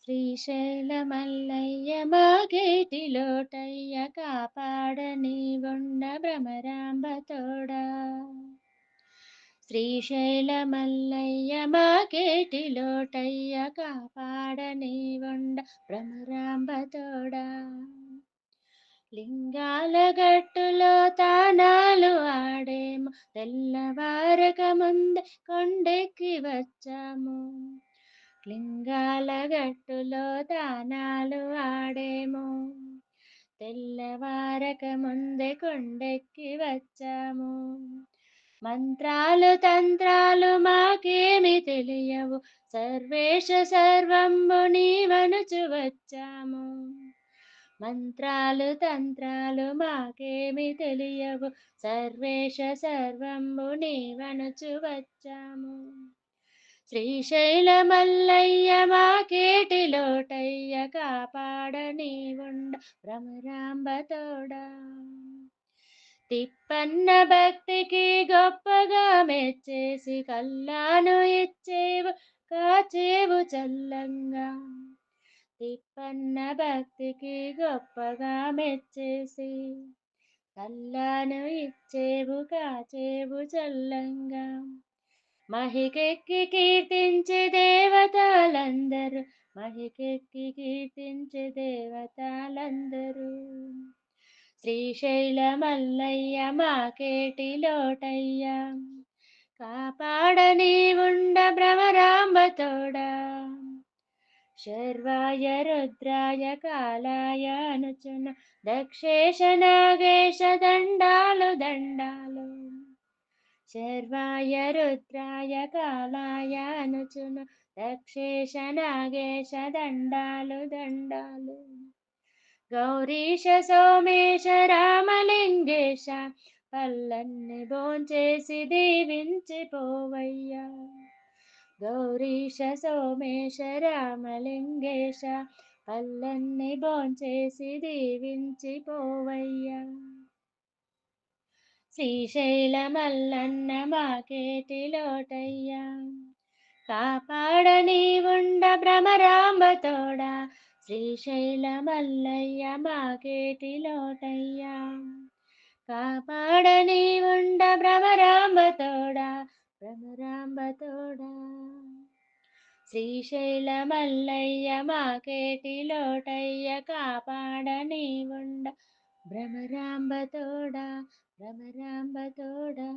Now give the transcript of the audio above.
శ్రీశైల మల్లయ్య మా గేటిలోటయ్య కాపాడని ఉండ భ్రమరాంబ తోడా. శ్రీశైల మల్లయ్య మా గేటిలోటయ్య కాపాడని ఉండ భ్రమరాంబ తోడా. లింగాల గట్టులో తానాలు ఆడేము, తెల్లవారక ముందే కొండెక్కి వచ్చాము. లింగాల గట్టులో తానాలు ఆడేము, తెల్లవారక ముందే కొండెక్కి వచ్చాము. మంత్రాలు తంత్రాలు మాకేమి తెలియవు, సర్వేశ సర్వంబు నీవనుచు వచ్చాము. మంత్రాలు తంత్రాలు మాకేమి తెలియవు, సర్వేశ సర్వంబు నీవనుచు వచ్చాము. శ్రీశైల మల్లయ్య మా కేటిలోటయ్య కాపాడని ఉండ భ్రమరాంబ తోడా. తిప్పన్న భక్తికి గొప్పగా మెచ్చేసి కల్లాను ఇచ్చేవు, కాచేవు చల్లంగా. తిప్పన్న భక్తికి గొప్పగా మెచ్చేసి కల్లాను ఇచ్చేవు, కాచేవు చల్లంగా. మహికెక్కి కీర్తించే దేవతలందరూ, మహికెక్కి కీర్తించే దేవతలందరూ. శ్రీశైల మల్లయ్య మా కేటిలోటయ్య కాపాడని ఉండ భ్రమరాంబ తోడా. శర్వాయ రుద్రాయ కాలాయ అనుచున దక్షేశ నాగేశ దండాలు దండాలు. శర్వాయ రుద్రాయ కాలాయ అనుచున దక్షేశ నాగేశ దండాలు దండాలు. గౌరీశ సోమేశ రామలింగేశ పల్లన్ని భోంచేసి దీవించి పోవయ్యా. గౌరీశ సోమేశ రామలింగేశ పల్లన్ని భోంచేసి దీవించి పోవయ్యా. శ్రీశైల మల్లన్న మా కేటిలోటయ్యా కాపాడని ఉండ భ్రమరాంబ తోడా. శ్రీశైల మల్లయ్య మా కేటిలోటయ్యా కాపాడని ఉండ భ్రమరాంబ తోడా, భ్రమరాంబ తోడా. శ్రీశైల మల్లయ్య మా కేటిలోటయ్య కాపాడని ఉండ భ్రమరాంబ తోడా, భ్రమరాంబ తోడా.